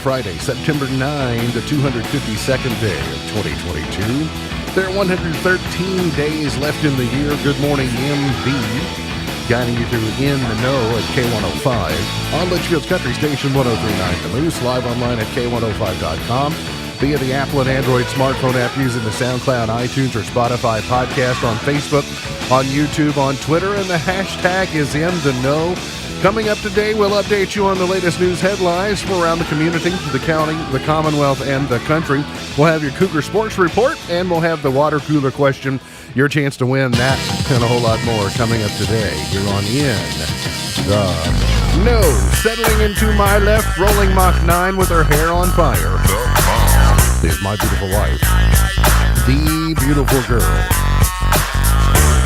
Friday, September 9, the 252nd day of 2022. There are 113 days left in the year. Good morning, MB. Guiding you through In the Know at K105. On Litchfield's Country Station 103.9 The Moose. Live online at K105.com. Via the Apple and Android smartphone app using the SoundCloud, iTunes, or Spotify podcast. On Facebook, on YouTube, on Twitter. And the hashtag is In the Know. Coming up today, we'll update you on the latest news headlines from around the community, the county, the Commonwealth, and the country. We'll have your Cougar Sports Report, and we'll have the water cooler question. Your chance to win that and a whole lot more coming up today here on In the Know. Settling into my left, rolling Mach 9 with her hair on fire, is my beautiful wife, the beautiful girl.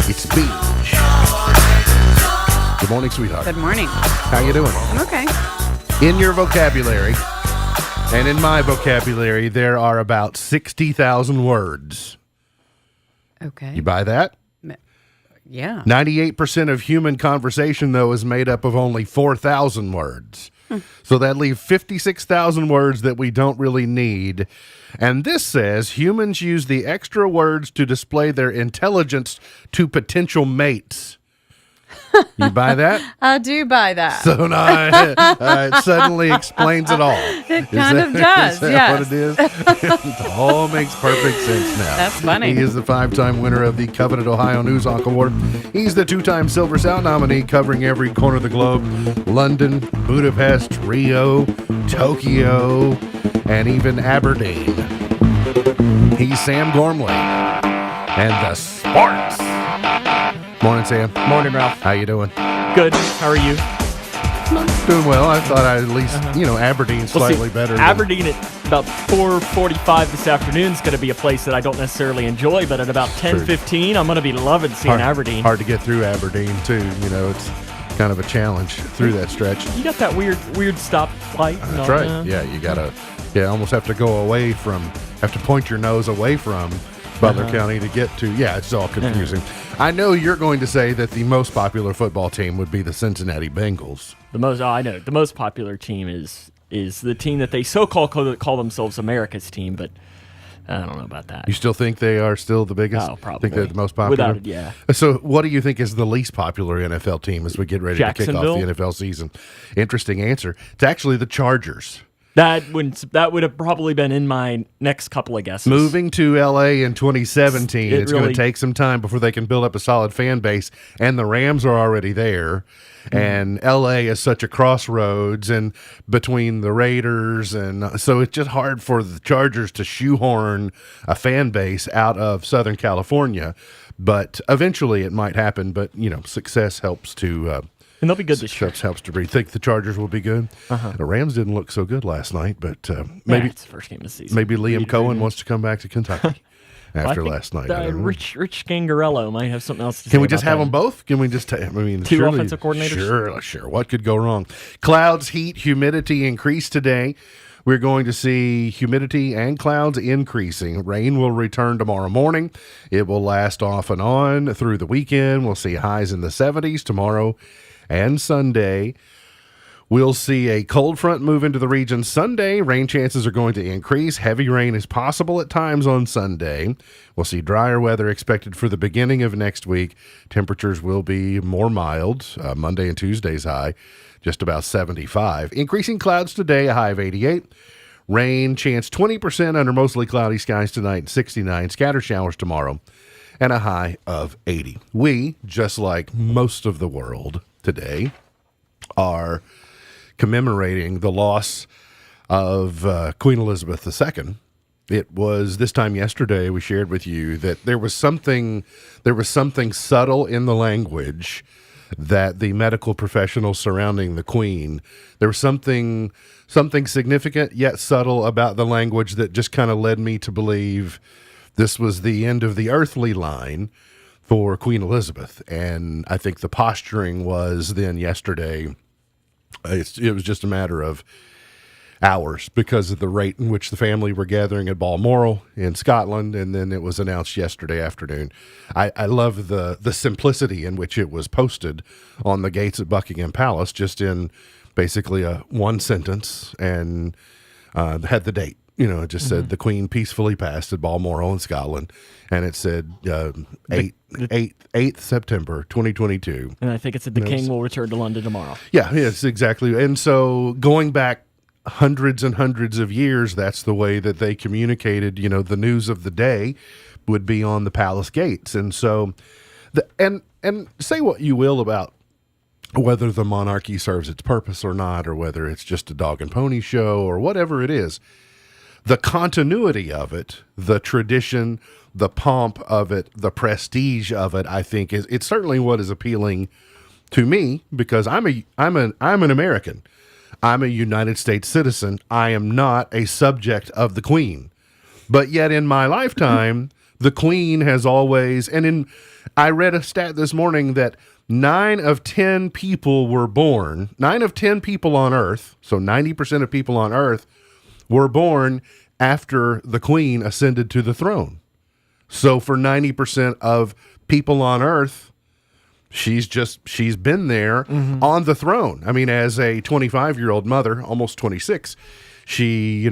It's Beach. Good morning, sweetheart. Good morning. How you doing? I'm okay. In your vocabulary, and in my vocabulary, there are about 60,000 words. Okay. You buy that? Yeah. 98% of human conversation, though, is made up of only 4,000 words. So that leaves 56,000 words that we don't really need. And this says humans use the extra words to display their intelligence to potential mates. You buy that? I do buy that. So now it suddenly explains it all. It kind of does, is that yes. what it is? It all makes perfect sense now. That's funny. He is the 5-time winner of the coveted Ohio News Hawk Award. He's the 2-time Silver Sound nominee, covering every corner of the globe: London, Budapest, Rio, Tokyo, and even Aberdeen. He's Sam Gormley and the Sports. Morning, Sam. Morning, Ralph. How you doing? Good. How are you? Doing well. I thought I'd at least, Aberdeen's slightly better. Aberdeen at about 4:45 this afternoon is going to be a place that I don't necessarily enjoy, but at about 10:15, I'm going to be loving seeing Aberdeen. Hard to get through Aberdeen, too. It's kind of a challenge through that stretch. You got that weird stop light. That's right. Yeah, you got to almost have to have to point your nose away from Butler County to get to. Yeah, it's all confusing. I know you're going to say that the most popular football team would be the Cincinnati Bengals. I know. The most popular team is the team that they call themselves America's team, but I don't know about that. You still think they are still the biggest? Oh, probably. Think they're the most popular? Without it, yeah. So what do you think is the least popular NFL team as we get ready to kick off the NFL season? Interesting answer. It's actually the Chargers. That would have probably been in my next couple of guesses. Moving to L.A. in 2017, it's going to take some time before they can build up a solid fan base, and the Rams are already there. And L.A. is such a crossroads and between the Raiders, and so it's just hard for the Chargers to shoehorn a fan base out of Southern California. But eventually it might happen, but, success helps to... and they'll be good this year. Helps to breathe. Think the Chargers will be good? The Rams didn't look so good last night, but maybe it's the first game of the season. Maybe Liam Cohen wants to come back to Kentucky after last night. Rich Gangarello might have something else to say. Can we just have them both? Can we just? Two offensive coordinators. Sure. What could go wrong? Clouds, heat, humidity increase today. We're going to see humidity and clouds increasing. Rain will return tomorrow morning. It will last off and on through the weekend. We'll see highs in the 70s tomorrow and Sunday. We'll see a cold front move into the region Sunday. Rain chances are going to increase. Heavy rain is possible at times on Sunday. We'll see drier weather expected for the beginning of next week. Temperatures will be more mild. Monday and Tuesday's high, just about 75. Increasing clouds today, a high of 88. Rain chance 20% under mostly cloudy skies tonight, 69. Scatter showers tomorrow, and a high of 80. We, just like most of the world today, are commemorating the loss of Queen Elizabeth II. It was this time yesterday we shared with you that there was something subtle in the language that the medical professionals surrounding the Queen, there was something significant yet subtle about the language that just kind of led me to believe this was the end of the earthly line for Queen Elizabeth. And I think the posturing was then yesterday. It was just a matter of hours because of the rate in which the family were gathering at Balmoral in Scotland, and then it was announced yesterday afternoon. I love the simplicity in which it was posted on the gates at Buckingham Palace, just in basically a one sentence, and had the date. It just said the Queen peacefully passed at Balmoral in Scotland, and it said 8th September 2022. And I think it said the King will return to London tomorrow. Yeah, yes, exactly. And so going back hundreds and hundreds of years, that's the way that they communicated. The news of the day would be on the palace gates, and so and say what you will about whether the monarchy serves its purpose or not, or whether it's just a dog and pony show or whatever it is. The continuity of it, the tradition, the pomp of it, the prestige of it, I think it's certainly what is appealing to me, because I'm an American. I'm a United States citizen. I am not a subject of the Queen. But yet in my lifetime, the Queen has always, I read a stat this morning that 9 of 10 people were born, 9 of 10 people on Earth, so 90% of people on Earth were born after the Queen ascended to the throne. So for 90% of people on Earth, she's been there on the throne. I mean, as a 25-year-old mother, almost 26, she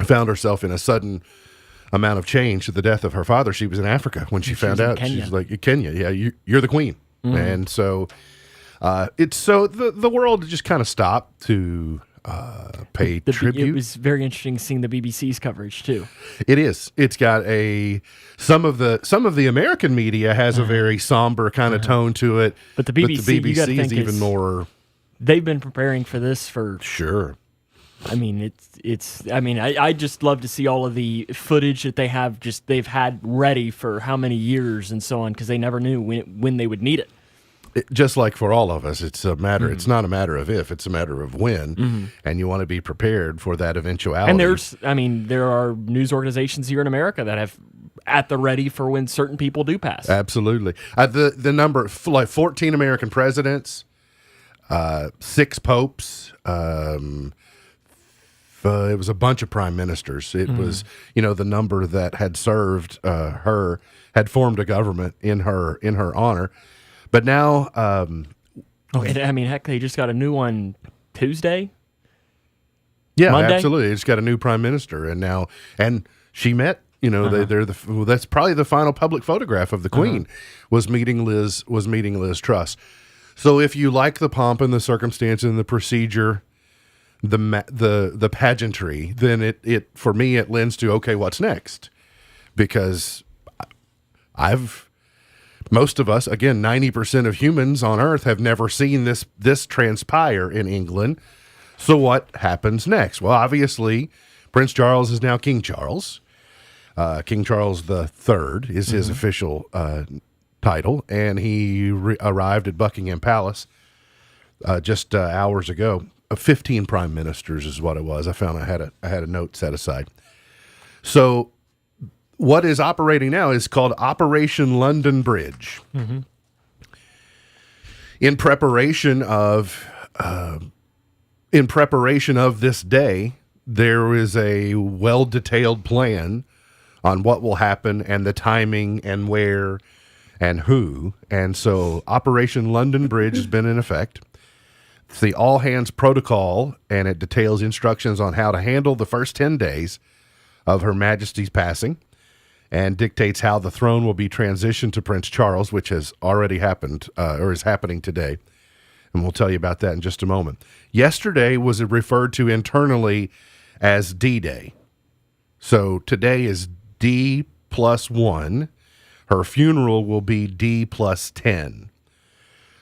found herself in a sudden amount of change to the death of her father. She was in Africa when she found out. She's like, Kenya, yeah, you're the Queen. And so the world just kind of stopped to pay tribute. It was very interesting seeing the BBC's coverage too. It is. It's got some of the American media has a very somber kind of tone to it, but the BBC is even more. They've been preparing for this for sure. I mean, I just love to see all of the footage that they've had ready for how many years and so on, because they never knew when they would need it. Just like for all of us, it's a matter. It's not a matter of if; it's a matter of when, and you want to be prepared for that eventuality. And there are news organizations here in America that have at the ready for when certain people do pass. Absolutely, the number, like 14 American presidents, 6 popes. It was a bunch of prime ministers. It was, the number that had served her, had formed a government in her honor. But now, heck, they just got a new one Tuesday. Yeah, Monday? Absolutely. They just got a new prime minister, and she met. That's probably the final public photograph of the Queen was meeting Liz Truss. So if you like the pomp and the circumstance and the procedure, the pageantry, then it for me it lends to, okay, what's next? Because most of us, again, 90% of humans on Earth have never seen this transpire in England. So what happens next? Well, obviously, Prince Charles is now King Charles. King Charles III is his official title, and he arrived at Buckingham Palace just hours ago. 15 prime ministers is what it was. I found I had a note set aside. So what is operating now is called Operation London Bridge. In preparation of this day, there is a well-detailed plan on what will happen and the timing and where and who. And so Operation London Bridge has been in effect. It's the all-hands protocol, and it details instructions on how to handle the first 10 days of Her Majesty's passing, and dictates how the throne will be transitioned to Prince Charles, which has already happened, or is happening today. And we'll tell you about that in just a moment. Yesterday was referred to internally as D-Day. So today is D+1. Her funeral will be D+10.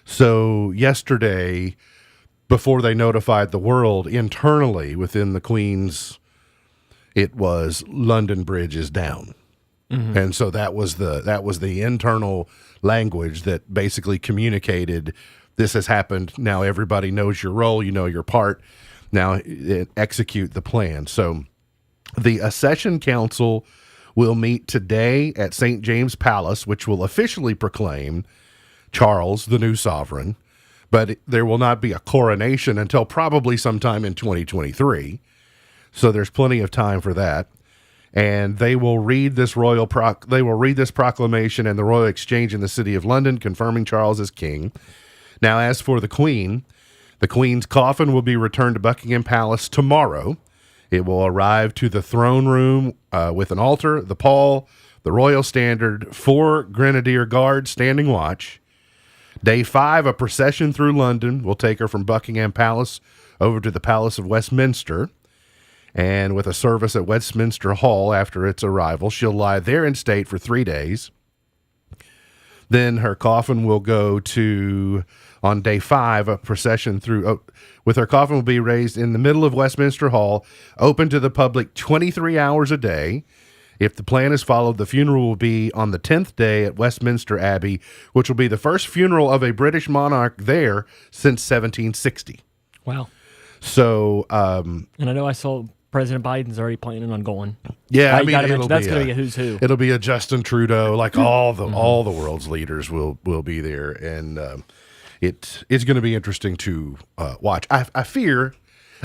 So yesterday, before they notified the world internally within the Queen's, it was London Bridge is down. And so that was the internal language that basically communicated this has happened. Now everybody knows your role, you know your part. Now execute the plan. So the Accession Council will meet today at St. James Palace, which will officially proclaim Charles the new sovereign. But there will not be a coronation until probably sometime in 2023. So there's plenty of time for that. And they will read this proclamation and the royal exchange in the city of London, confirming Charles as king. Now, as for the Queen, The Queen's coffin will be returned to Buckingham Palace tomorrow. It will arrive to the throne room with an altar, the pall, the royal standard, 4 grenadier guards standing watch. Day 5, a procession through London will take her from Buckingham Palace over to the Palace of Westminster. And with a service at Westminster Hall after its arrival, she'll lie there in state for 3 days. Then her coffin will go to, on day 5, a procession through, with her coffin will be raised in the middle of Westminster Hall, open to the public 23 hours a day. If the plan is followed, the funeral will be on the 10th day at Westminster Abbey, which will be the first funeral of a British monarch there since 1760. Wow. So, And I know I saw President Biden's already planning on going. yeah, I You mean, gotta mention, it'll that's be going to be a who's who. It'll be a Justin Trudeau, like all the world's leaders will be there, and it's going to be interesting to watch. I fear,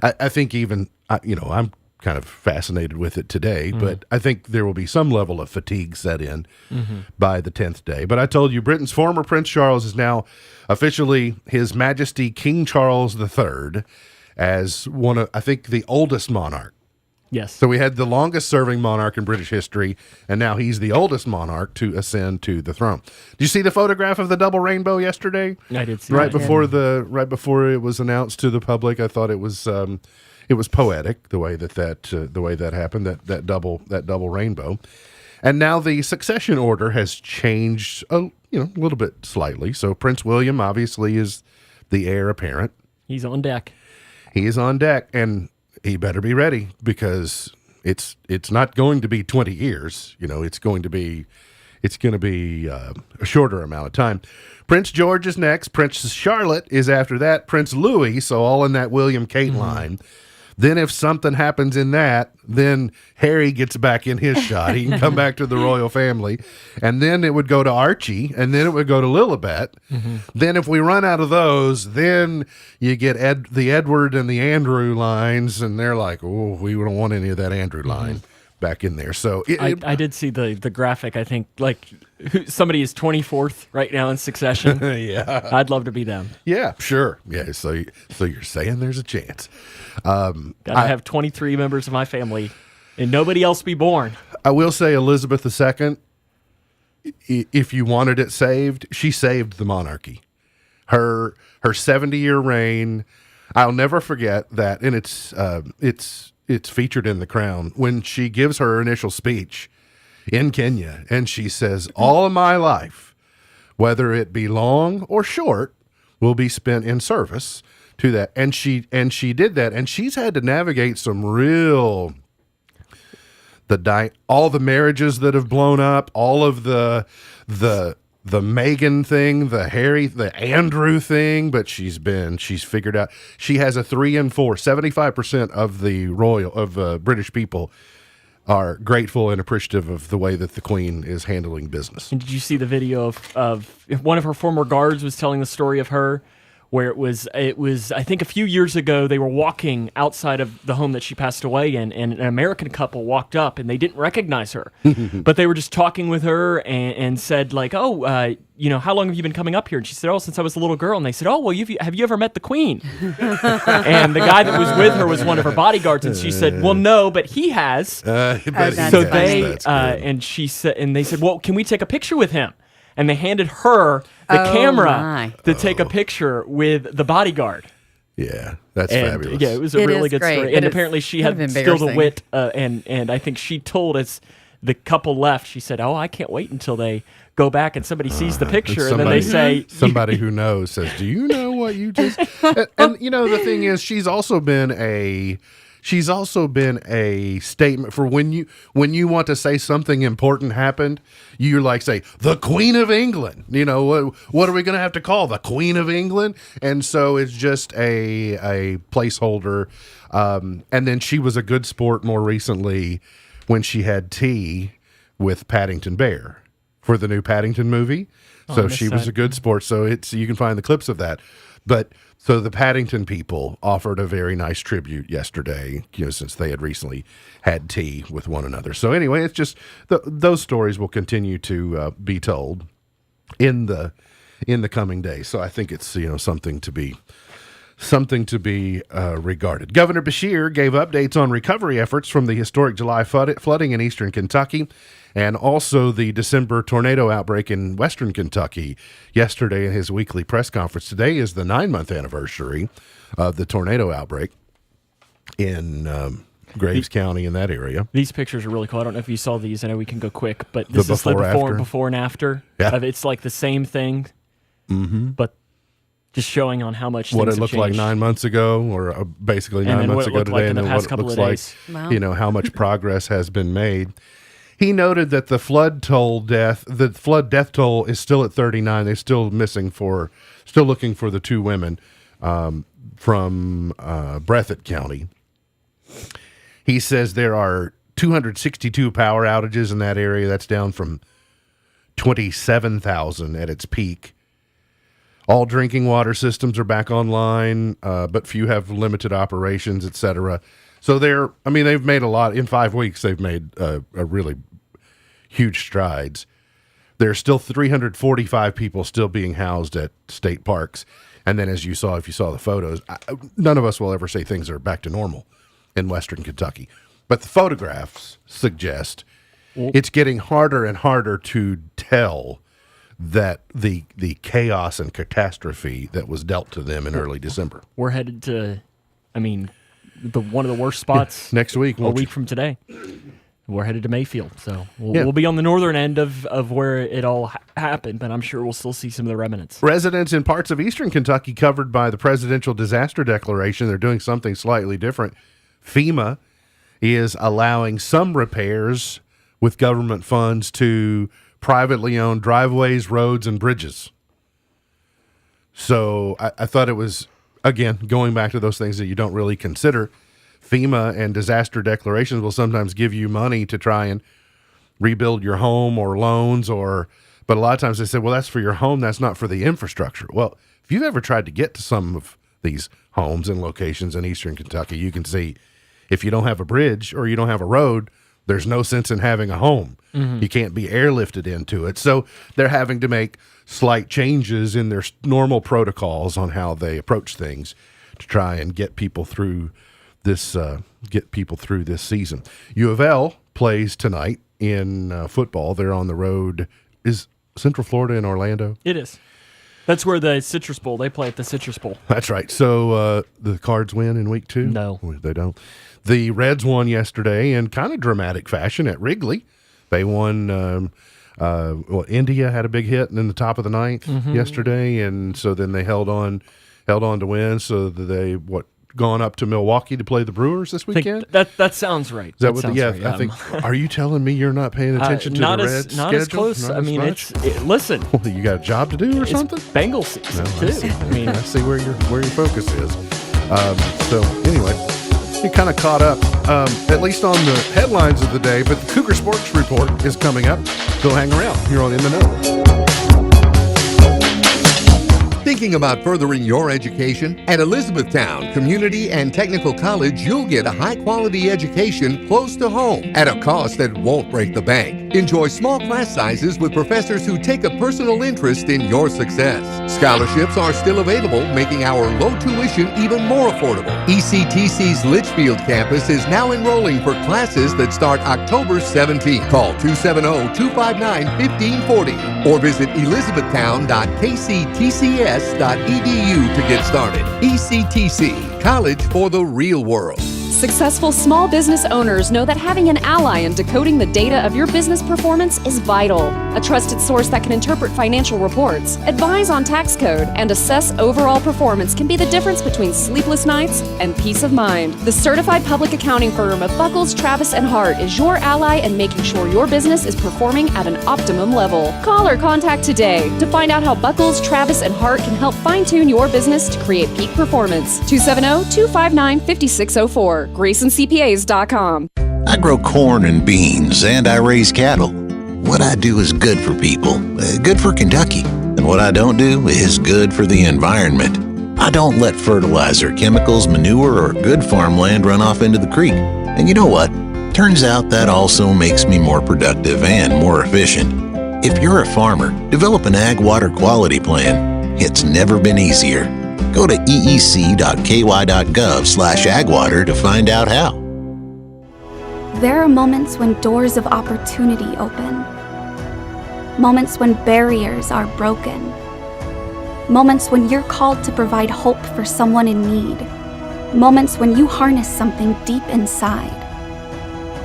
I think even I'm kind of fascinated with it today, but I think there will be some level of fatigue set in by the 10th day. But I told you, Britain's former Prince Charles is now officially His Majesty King Charles III, as one of, I think, the oldest monarch. Yes. So we had the longest serving monarch in British history, and now he's the oldest monarch to ascend to the throne. Did you see the photograph of the double rainbow yesterday? I did see Right that. before it was announced to the public. I thought it was poetic the way that happened, that double rainbow. And now the succession order has changed a little bit slightly. So Prince William obviously is the heir apparent. He's on deck. He is on deck, and he better be ready, because it's not going to be 20 years. It's going to be a shorter amount of time. Prince George is next. Princess Charlotte is after that. Prince Louis, so all in that William-Kate line. Then if something happens in that, then Harry gets back in his shot. He can come back to the royal family. And then it would go to Archie, and then it would go to Lilibet. Then if we run out of those, then you get the Edward and the Andrew lines, and they're like, oh, we don't want any of that Andrew line back in there. So I did see the graphic. I think somebody is 24th right now in succession. yeah. I'd love to be them. Yeah, sure. Yeah, so you're saying there's a chance. Gotta have 23 members of my family and nobody else be born. I will say Elizabeth II, if you wanted it saved, she saved the monarchy. Her 70-year reign, I'll never forget that, and it's featured in The Crown when she gives her initial speech in Kenya, and she says, all of my life, whether it be long or short, will be spent in service to that. And she did that, and she's had to navigate some real all the marriages that have blown up, all of the Meghan thing, the Andrew thing, but she's figured out. She has a 3 and 4. 75% of the British people are grateful and appreciative of the way that the Queen is handling business. And did you see the video of one of her former guards was telling the story of her, where it was I think a few years ago they were walking outside of the home that she passed away in, and an American couple walked up and they didn't recognize her, but they were just talking with her and said like, oh, how long have you been coming up here? And she said, oh, since I was a little girl. And they said, oh, well, have you ever met the Queen? And the guy that was with her was one of her bodyguards, and she said, well, no, but he has. That's So funny. they and they said, well, can we take a picture with him? And they handed her the Oh, camera my. to take a picture with the bodyguard. Yeah, that's And fabulous. yeah, it was a It really is good great, story. but And it's apparently she kind had of still the embarrassing. wit, and I think she told us the couple left. She said, "Oh, I can't wait until they go back and somebody sees the picture, and then they say somebody who knows says, "Do you know what you just?" and the thing is, she's also been a statement for when you want to say something important happened. You're like, say, the Queen of England. What are we going to have to call the Queen of England? And so it's just a placeholder. And then she was a good sport more recently when she had tea with Paddington Bear for the new Paddington movie. So she was a good sport. So you can find the clips of that. But so the Paddington people offered a very nice tribute yesterday, since they had recently had tea with one another. So anyway, it's just those stories will continue to be told in the coming days. So I think it's something to be something to be regarded. Governor Beshear gave updates on recovery efforts from the historic July flooding in eastern Kentucky and also the December tornado outbreak in western Kentucky yesterday in his weekly press conference. Today is the 9-month anniversary of the tornado outbreak in Graves County in that area. These pictures are really cool. I don't know if you saw these. I know we can go quick, but this is the before and after. Yeah. It's like the same thing, but just showing on how much What things it looked have like changed. 9 months ago, or basically And 9 then months what it ago looked today, like in and the then past what it couple looks of like, days. Wow. how much progress has been made. He noted that the flood death toll is still at 39. They're still looking for the two women from Breathitt County. He says there are 262 power outages in that area. That's down from 27,000 at its peak. All drinking water systems are back online, but few have limited operations, etc. So they've made a lot. In 5 weeks, they've made a really huge strides. There's still 345 people still being housed at state parks. And then if you saw the photos, none of us will ever say things are back to normal in western Kentucky. But the photographs suggest it's getting harder and harder to tell that the chaos and catastrophe that was dealt to them in early December. We're headed to, one of the worst spots Next week, a won't week you? from today. We're headed to Mayfield, so Yeah. we'll be on the northern end of where it all happened, but I'm sure we'll still see some of the remnants. Residents in parts of eastern Kentucky covered by the presidential disaster declaration, they're doing something slightly different. FEMA is allowing some repairs with government funds to privately owned driveways, roads, and bridges. So I thought it was, again, going back to those things that you don't really consider. FEMA and disaster declarations will sometimes give you money to try and rebuild your home or loans, but a lot of times they say, well, that's for your home, that's not for the infrastructure. Well, if you've ever tried to get to some of these homes and locations in eastern Kentucky, you can see if you don't have a bridge or you don't have a road, there's no sense in having a home. You can't be airlifted into it. So they're having to make slight changes in their normal protocols on how they approach things to try and get people through this season. U of L plays tonight in football. They're on the road. Is Central Florida in Orlando? It is. That's where the Citrus Bowl, they play at the Citrus Bowl. That's right. So the Cards win in week 2? No. They don't. The Reds won yesterday in kind of dramatic fashion at Wrigley. They won. India had a big hit in the top of the ninth yesterday, and so then they held on to win. So they gone up to Milwaukee to play the Brewers this weekend. That sounds right. Is that what? sounds right. I think. Are you telling me you're not paying attention to not the as, Reds? Not schedule? as close. Not I as mean, much? listen. You got a job to do or It's something? Bengals season No, I see. too. I mean, I see where your focus is. So anyway, you kind of caught up, at least on the headlines of the day. But the Cougar Sports Report is coming up. So hang around. You're on In the Know. Thinking about furthering your education? At Elizabethtown Community and Technical College, you'll get a high-quality education close to home at a cost that won't break the bank. Enjoy small class sizes with professors who take a personal interest in your success. Scholarships are still available, making our low tuition even more affordable. ECTC's Litchfield campus is now enrolling for classes that start October 17th. Call 270-259-1540 or visit elizabethtown.kctcs.edu to get started. ECTC, college for the real world. Successful small business owners know that having an ally in decoding the data of your business performance is vital. A trusted source that can interpret financial reports, advise on tax code, and assess overall performance can be the difference between sleepless nights and peace of mind. The certified public accounting firm of Buckles, Travis & Hart is your ally in making sure your business is performing at an optimum level. Call or contact today to find out how Buckles, Travis & Hart can help fine-tune your business to create peak performance. 270-259-5604. GraysonCPAs.com. I grow corn and beans, and I raise cattle. What I do is good for people, good for Kentucky. And what I don't do is good for the environment. I don't let fertilizer, chemicals, manure, or good farmland run off into the creek. And you know what? Turns out that also makes me more productive and more efficient. If you're a farmer, develop an ag water quality plan. It's never been easier. Go to eec.ky.gov/agwater to find out how. There are moments when doors of opportunity open. Moments when barriers are broken. Moments when you're called to provide hope for someone in need. Moments when you harness something deep inside.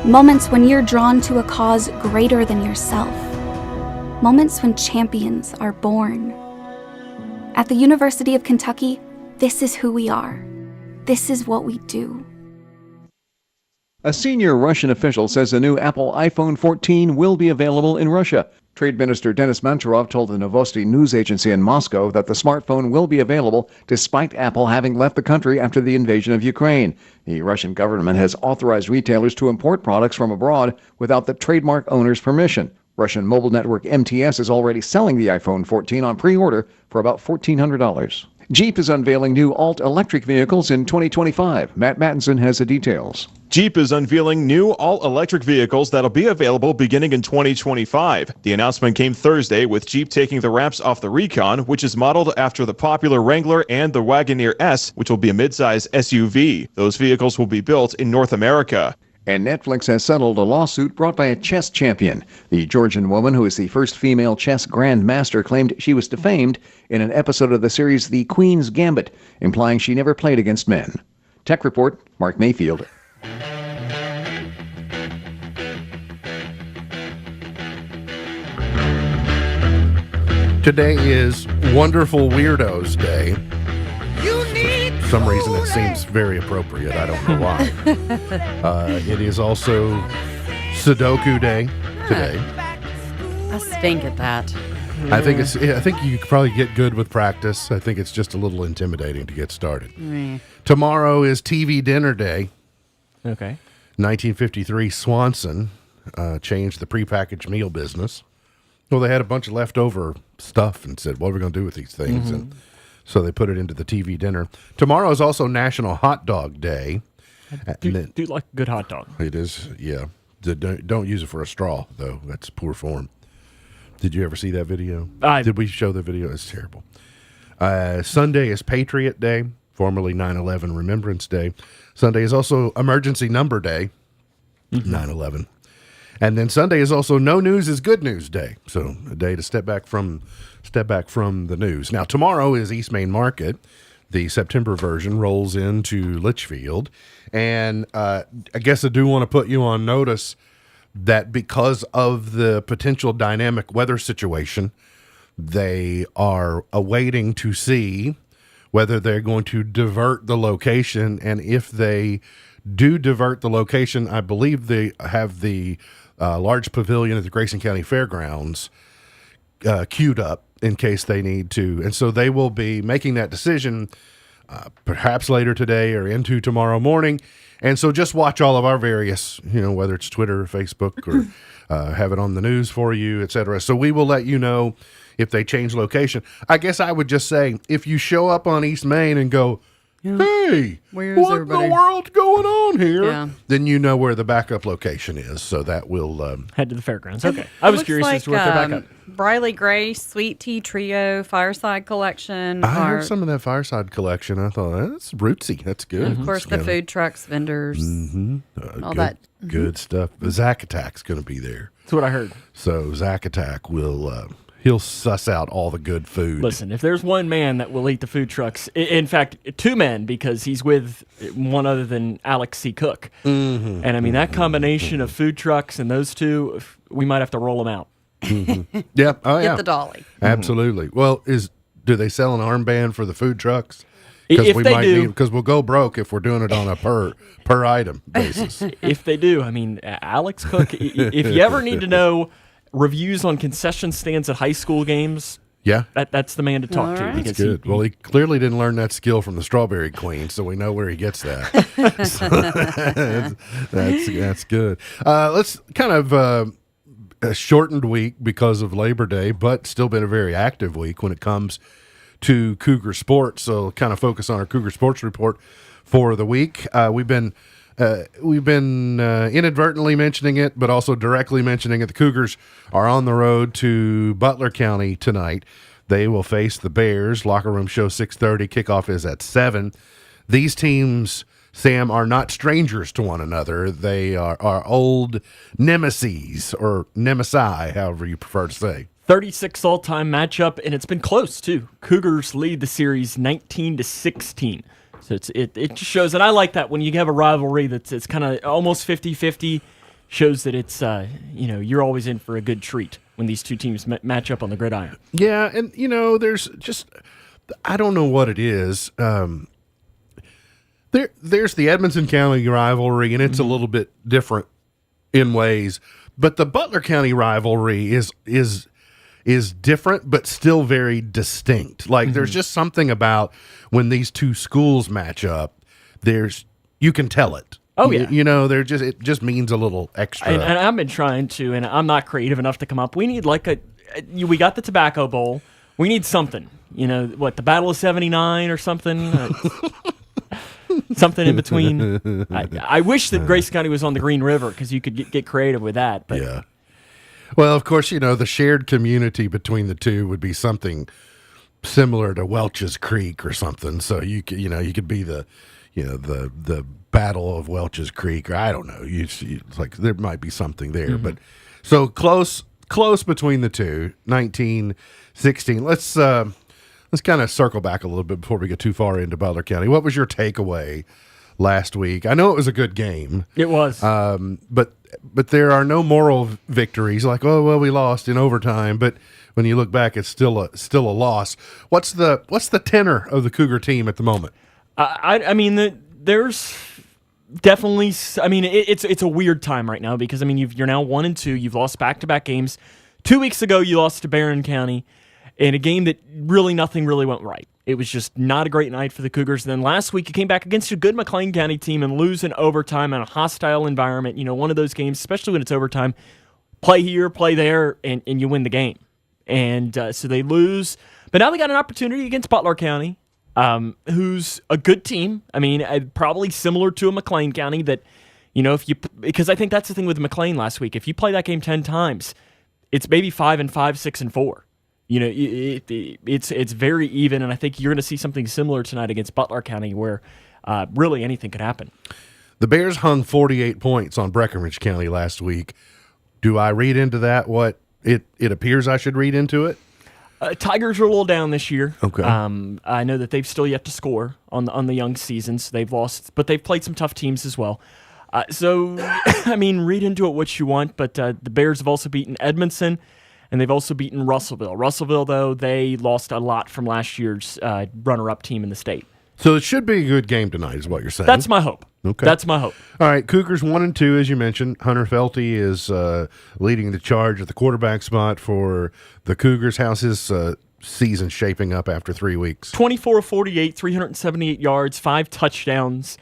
Moments when you're drawn to a cause greater than yourself. Moments when champions are born. At the University of Kentucky, this is who we are. This is what we do. A senior Russian official says a new Apple iPhone 14 will be available in Russia. Trade Minister Denis Manturov told the Novosti news agency in Moscow that the smartphone will be available despite Apple having left the country after the invasion of Ukraine. The Russian government has authorized retailers to import products from abroad without the trademark owner's permission. Russian mobile network MTS is already selling the iPhone 14 on pre-order for about $1,400. Jeep is unveiling new alt-electric vehicles in 2025. Matt Mattinson has the details. Jeep is unveiling new all-electric vehicles that'll be available beginning in 2025. The announcement came Thursday with Jeep taking the wraps off the Recon, which is modeled after the popular Wrangler, and the Wagoneer S, which will be a midsize SUV. Those vehicles will be built in North America. And Netflix has settled a lawsuit brought by a chess champion. The Georgian woman, who is the first female chess grandmaster, claimed she was defamed in an episode of the series The Queen's Gambit, implying she never played against men. Tech Report, Mark Mayfield. Today is Wonderful Weirdos Day. For some reason, it seems very appropriate. I don't know why. It is also Sudoku Day today. I stink at that. I think you could probably get good with practice. I think it's just a little intimidating to get started. Tomorrow is TV Dinner Day. Okay. 1953, Swanson changed the prepackaged meal business. Well, they had a bunch of leftover stuff and said, what are we going to do with these things? And so they put it into the TV dinner. Tomorrow is also National Hot Dog Day. Do like a good hot dog. It is, yeah. Don't use it for a straw, though. That's poor form. Did you ever see that video? Did we show the video? It's terrible. Sunday is Patriot Day, formerly 9/11 Remembrance Day. Sunday is also Emergency Number Day, 9/11. And then Sunday is also No News is Good News Day. So a day to step back from the news. Now, tomorrow is East Main Market. The September version rolls into Litchfield. And I guess I do want to put you on notice that because of the potential dynamic weather situation, they are awaiting to see whether they're going to divert the location. And if they do divert the location, I believe they have the large pavilion at the Grayson County Fairgrounds queued up in case they need to. And so they will be making that decision perhaps later today or into tomorrow morning. And so just watch all of our various, whether it's Twitter or Facebook or have it on the news for you, et cetera. So we will let you know if they change location. I guess I would just say, if you show up on East Main and go, hey, Where's what everybody? in the world's going on here? Yeah. Then you know where the backup location is. So that will Head to the fairgrounds. Okay. I was curious as to what their backup. Briley Gray Sweet Tea Trio Fireside Collection. I heard some of that Fireside collection. I thought, that's rootsy. That's good. Of course, the food trucks, vendors, all good, that. Good stuff. The Zack Attack's going to be there. That's what I heard. So Zack Attack will he'll suss out all the good food. Listen, if there's one man that will eat the food trucks, in fact, two men, because he's with one other than Alex C. Cook. And I mean, that combination of food trucks and those two, we might have to roll them out. Yeah. Oh, yeah. Get the dolly. Absolutely. Well, do they sell an armband for the food trucks? If they do, because we'll go broke if we're doing it on a per item basis. If they do, I mean, Alex Cook. If you ever need to know reviews on concession stands at high school games, Yeah. that's the man to talk to. right. Because Good. Well, he clearly didn't learn that skill from the Strawberry Queen, so we know where he gets that. That's good. Let's kind of a shortened week because of Labor Day, but still been a very active week when it comes to Cougar sports. So kind of focus on our Cougar sports report for the week. We've been inadvertently mentioning it, but also directly mentioning it. The Cougars are on the road to Butler County tonight. They will face the Bears. Locker room show 6:30. Kickoff is at 7. These teams, Sam, are not strangers to one another. They are old nemeses, or nemesi, however you prefer to say. 36 all-time matchup, and it's been close too. Cougars lead the series 19-16. So it just shows, and I like that when you have a rivalry it's kind of almost 50-50. Shows that it's you're always in for a good treat when these two teams match up on the gridiron. Yeah, and there's just, I don't know what it is. There's the Edmonson County rivalry, and it's a little bit different in ways, but the Butler County rivalry is different, but still very distinct. Like there's just something about when these two schools match up. You can tell it. Oh yeah, it just means a little extra. And I've been trying to, and I'm not creative enough to come up. We need we got the Tobacco Bowl. We need something. The Battle of '79 or something. Something in between. I wish that Grayson County was on the Green River because you could get creative with that. But. Yeah. Well, of course, the shared community between the two would be something similar to Welch's Creek or something. So you could be the Battle of Welch's Creek, or I don't know. It's like there might be something there, but so close between the two. 19-16. Let's kind of circle back a little bit before we get too far into Butler County. What was your takeaway last week? I know it was a good game. It was. But there are no moral victories like, oh well, we lost in overtime. But when you look back, it's still a loss. What's the tenor of the Cougar team at the moment? I mean, there's definitely. I mean, it's a weird time right now because you're now 1-2. You've lost back-to-back games. 2 weeks ago, you lost to Barron County in a game that nothing really went right. It was just not a great night for the Cougars. And then last week, you came back against a good McLean County team and lose in overtime in a hostile environment. One of those games, especially when it's overtime, play here, play there, and you win the game. And so they lose. But now they got an opportunity against Butler County, who's a good team. Probably similar to a McLean County that, because I think that's the thing with McLean last week. If you play that game 10 times, it's maybe 5-5, 6-4. It's very even, and I think you're going to see something similar tonight against Butler County where really anything could happen. The Bears hung 48 points on Breckinridge County last week. Do I read into that what it appears I should read into it? Tigers are a little down this year. Okay. I know that they've still yet to score on the young seasons. They've lost, but they've played some tough teams as well. So, read into it what you want, but the Bears have also beaten Edmondson, and they've also beaten Russellville. Russellville, though, they lost a lot from last year's runner-up team in the state. So it should be a good game tonight is what you're saying. That's my hope. Okay. That's my hope. All right, Cougars 1-2, as you mentioned. Hunter Felty is leading the charge at the quarterback spot for the Cougars. How's his season shaping up after 3 weeks? 24 of 48, 378 yards, 5 touchdowns.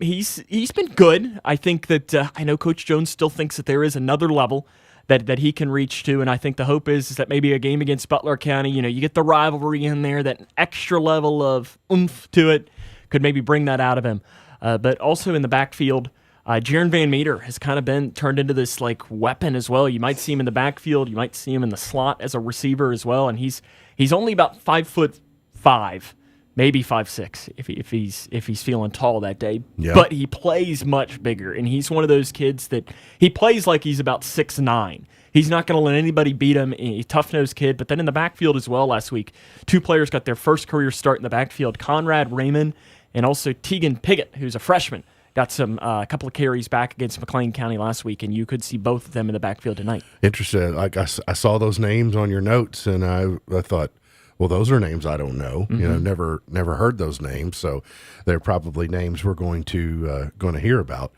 He's been good. I think that I know Coach Jones still thinks that there is another level that he can reach to, and I think the hope is that maybe a game against Butler County, you get the rivalry in there, that extra level of oomph to it could maybe bring that out of him. But also in the backfield, Jaron Van Meter has kind of been turned into this weapon as well. You might see him in the backfield, you might see him in the slot as a receiver as well, and he's only about 5'5", maybe 5'6", if he's feeling tall that day. Yeah. But he plays much bigger, and he's one of those kids that he plays like he's about 6'9". He's not going to let anybody beat him. He's a tough-nosed kid. But then in the backfield as well last week, 2 players got their first career start in the backfield. Conrad Raymond and also Tegan Piggott, who's a freshman, got a couple of carries back against McLean County last week, and you could see both of them in the backfield tonight. Interesting. I saw those names on your notes, and I thought, well, those are names I don't know. Mm-hmm. Never heard those names, so they're probably names we're going to hear about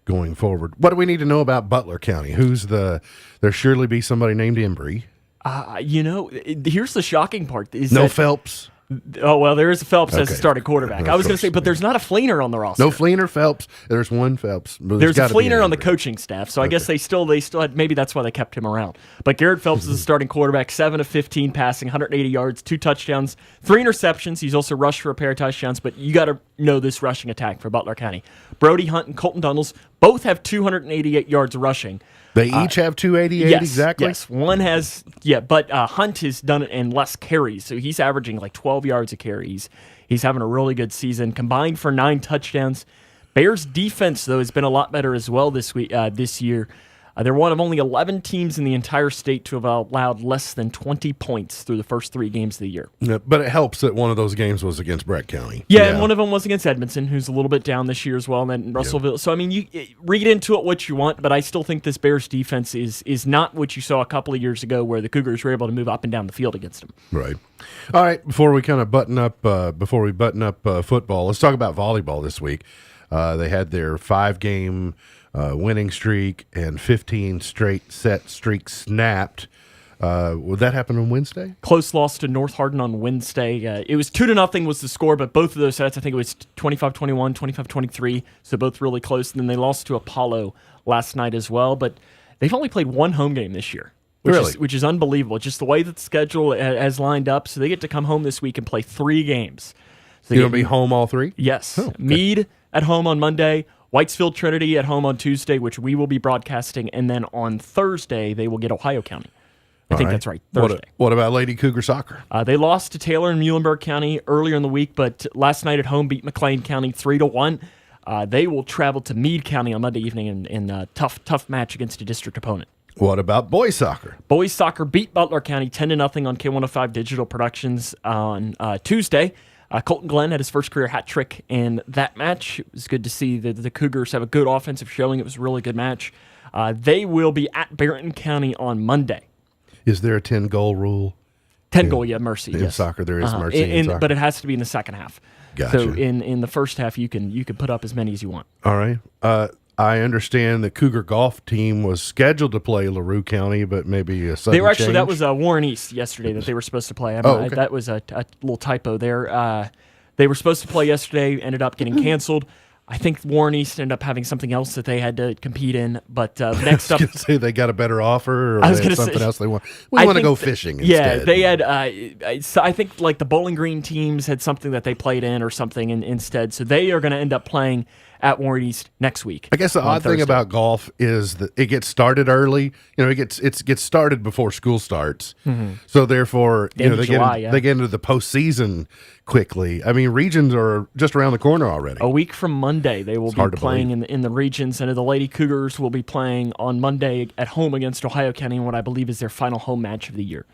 going forward. What do we need to know about Butler County? There surely be somebody named Embry. Here's the shocking part: Phelps. Oh, well, there is a Phelps as a Okay. starting quarterback. I was going to say, but there's not a Fleener on the roster. No Fleener, Phelps. There's one Phelps. There's a Fleener on the coaching staff, so I guess they still had, maybe that's why they kept him around. But Garrett Phelps is a starting quarterback, 7 of 15 passing, 180 yards, 2 touchdowns, 3 interceptions. He's also rushed for a pair of touchdowns, but you got to know this rushing attack for Butler County. Brody Hunt and Colton Dundles, Both have 288 yards rushing. They each have 288 Yes, exactly? Yes, one has, but Hunt has done it in less carries, so he's averaging like 12 yards a carry. He's having a really good season, combined for 9 touchdowns. Bears defense, though, has been a lot better as well this year. They're one of only 11 teams in the entire state to have allowed less than 20 points through the first 3 games of the year. Yeah, but it helps that one of those games was against Brett County. Yeah, and one of them was against Edmondson, who's a little bit down this year as well, and then Russellville. So, I mean, you read into it what you want, but I still think this Bears defense is not what you saw a couple of years ago where the Cougars were able to move up and down the field against them. Right. All right, before we kind of button up football, let's talk about volleyball this week. They had their 5-game winning streak and 15 straight set streak snapped. Would that happen on Wednesday? Close loss to North Hardin on Wednesday. It was 2-0 was the score, but both of those sets, I think it was 25-21, 25-23, so both really close. And then they lost to Apollo last night as well, but they've only played 1 home game this year. Which is unbelievable. Just the way that the schedule has lined up, so they get to come home this week and play 3 games. So You're going to be home all 3? Yes. Oh, okay. Meade at home on Monday, Whitesville Trinity at home on Tuesday, which we will be broadcasting, and then on Thursday they will get Ohio County. I think that's right, Thursday. What about Lady Cougar Soccer? They lost to Taylor and Muhlenberg County earlier in the week, but last night at home beat McLean County 3-1. They will travel to Meade County on Monday evening in a tough match against a district opponent. What about boys soccer? Boys soccer beat Butler County 10-0 on K105 Digital Productions on Tuesday. Colton Glenn had his first career hat trick in that match. It was good to see that the Cougars have a good offensive showing. It was a really good match. They will be at Barrington County on Monday. Is there a 10-goal rule? 10-goal, yeah, mercy. In yes. soccer, there is mercy in soccer. But it has to be in the second half. Gotcha. So in the first half, you can put up as many as you want. All right. I understand the Cougar golf team was scheduled to play LaRue County, but maybe a sudden They were actually change? that was Warren East yesterday that they were supposed to play. Okay. That was a little typo there. They were supposed to play yesterday, ended up getting canceled. I think Warren East ended up having something else that they had to compete in. But next up, say they got a better offer, or I was they had gonna something say- else they want. We want to go fishing. Yeah, instead. they had. I think like the Bowling Green teams had something that they played in or something instead. So they are going to end up playing at Warren East next week. I guess the odd thing about golf is that it gets started early. You know, it gets started before school starts. So therefore, End of they July, they get into the postseason quickly. I mean, regions are just around the corner already. A week from Monday, they will be hard to playing in the regions, and the Lady Cougars will be playing on Monday at home against Ohio County in what I believe is their final home match of the year.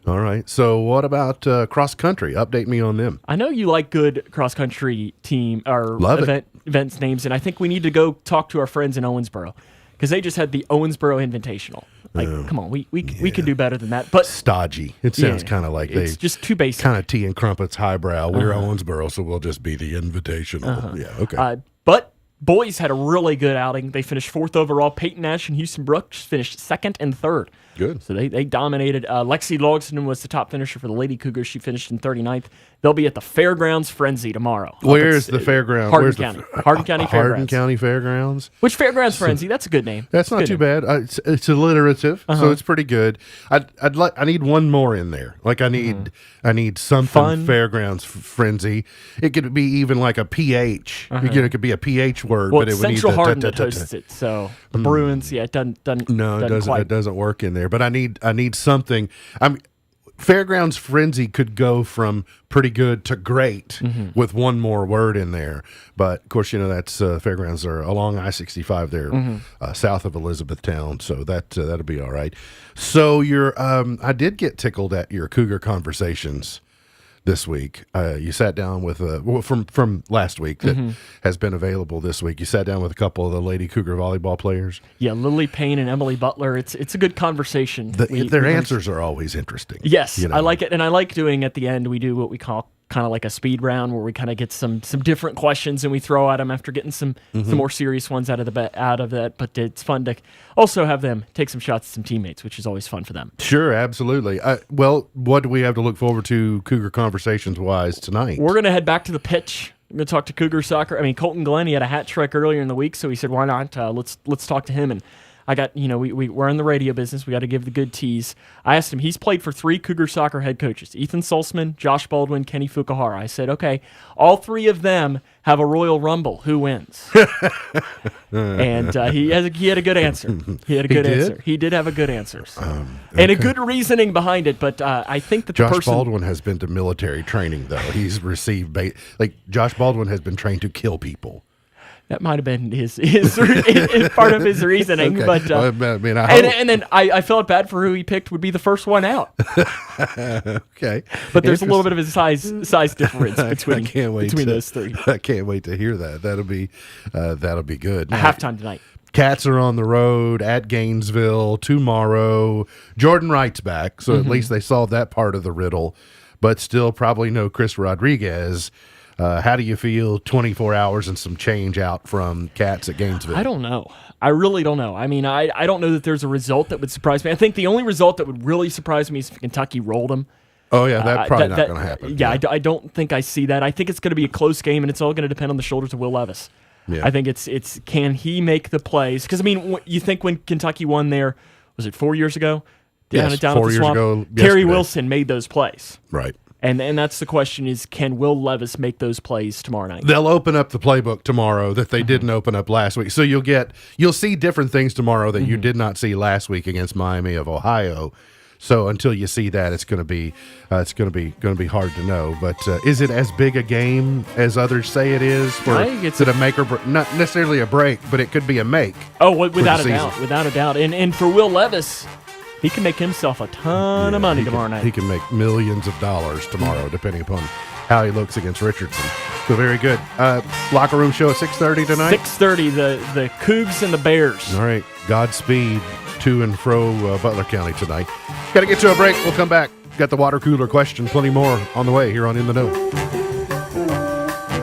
All right. So what about cross country? Update me on them. I know you like good cross country team or Love it. events names, and I think we need to go talk to our friends in Owensboro because they just had the Owensboro Invitational. Like, come on, we could do better than that. But Stodgy. It sounds Yeah, kind of like it's just too basic. kind of tea and crumpets highbrow. We're Owensboro, so we'll just be the Invitational. Yeah. Okay. But boys had a really good outing. They finished 4th overall. Peyton Nash and Houston Brooks finished 2nd and 3rd. Good. So they dominated. Lexi Logston was the top finisher for the Lady Cougars. She finished in 39th. They'll be at the Fairgrounds Frenzy tomorrow. Where's the fairground? Hardin Where's County. The Hardin County Hardin Fairgrounds. County Fairgrounds. Which Fairgrounds Frenzy? That's a good name. That's not Good too name. bad. It's alliterative, so it's pretty good. I need one more in there. Like I need something Fun. Fairgrounds frenzy. It could be even like a PH. It could be a PH word, Well, but it it's would Central need Hardin that hosts it. So the Bruins, it doesn't. No, it doesn't. Quite. It doesn't work in there. But I need something. Fairgrounds frenzy could go from pretty good to great with one more word in there. But of course, that's fairgrounds are along I-65 there, south of Elizabethtown. So that'll be all right. So I did get tickled at your Cougar conversations this week. You sat down with from last week that has been available this week. You sat down with a couple of the Lady Cougar volleyball players. Yeah, Lily Payne and Emily Butler. It's a good conversation. Their answers are always interesting. Yes, I like it, and I like doing at the end. We do what we call kind of like a speed round, where we kind of get some different questions and we throw at them after getting some more serious ones out of that. But it's fun to also have them take some shots at some teammates, which is always fun for them. Sure, absolutely. Well, what do we have to look forward to Cougar conversations wise tonight? We're gonna head back to the pitch. I'm gonna talk to Cougar soccer. I mean, Colton Glenn, he had a hat trick earlier in the week, so he said, "Why not? Let's talk to him." And I got, we're in the radio business. We got to give the good tease. I asked him, he's played for 3 Cougar soccer head coaches, Ethan Sulzman, Josh Baldwin, Kenny Fukuhara. I said, okay, all 3 of them have a Royal Rumble. Who wins? And he had a good answer. He had a good answer. He did have a good answer. And a good reasoning behind it. But I think that Josh Baldwin has been to military training, though. He's received, Josh Baldwin has been trained to kill people. That might have been his part of his reasoning, Okay. but I mean, I hope. and then I felt bad for who he picked would be the first one out. Okay, But there's a little bit of a size difference between those 3. I can't wait to hear that. That'll be good. Halftime tonight. Cats are on the road at Gainesville tomorrow. Jordan Wright's back, so at least they solved that part of the riddle, but still probably no Chris Rodriguez. How do you feel 24 hours and some change out from Cats at Gainesville? I don't know. I really don't know. I mean, I don't know that there's a result that would surprise me. I think the only result that would really surprise me is if Kentucky rolled them. Oh, yeah, that's probably not going to happen. Yeah, I don't think I see that. I think it's going to be a close game, and it's all going to depend on the shoulders of Will Levis. Yeah. I think it's can he make the plays? Because, I mean, you think when Kentucky won there, was it 4 years ago? Yes, down 4 at the years Swamp? ago Terry yesterday. Wilson made those plays. Right. And that's the question is, can Will Levis make those plays tomorrow night? They'll open up the playbook tomorrow that they didn't open up last week. So you'll see different things tomorrow that you did not see last week against Miami of Ohio. So until you see that, it's going to be hard to know. But is it as big a game as others say it is? I think it's a make or break? Not necessarily a break, but it could be a make. Oh, without a season. doubt, without a doubt. And for Will Levis, he can make himself a ton of money tomorrow night. He can make millions of dollars tomorrow, depending upon how he looks against Richardson. So very good. Locker room show at 6:30 tonight. 6:30, the Cougs and the Bears. All right. Godspeed to and fro Butler County tonight. Got to get to a break. We'll come back. Got the water cooler question, plenty more on the way here on In the Know.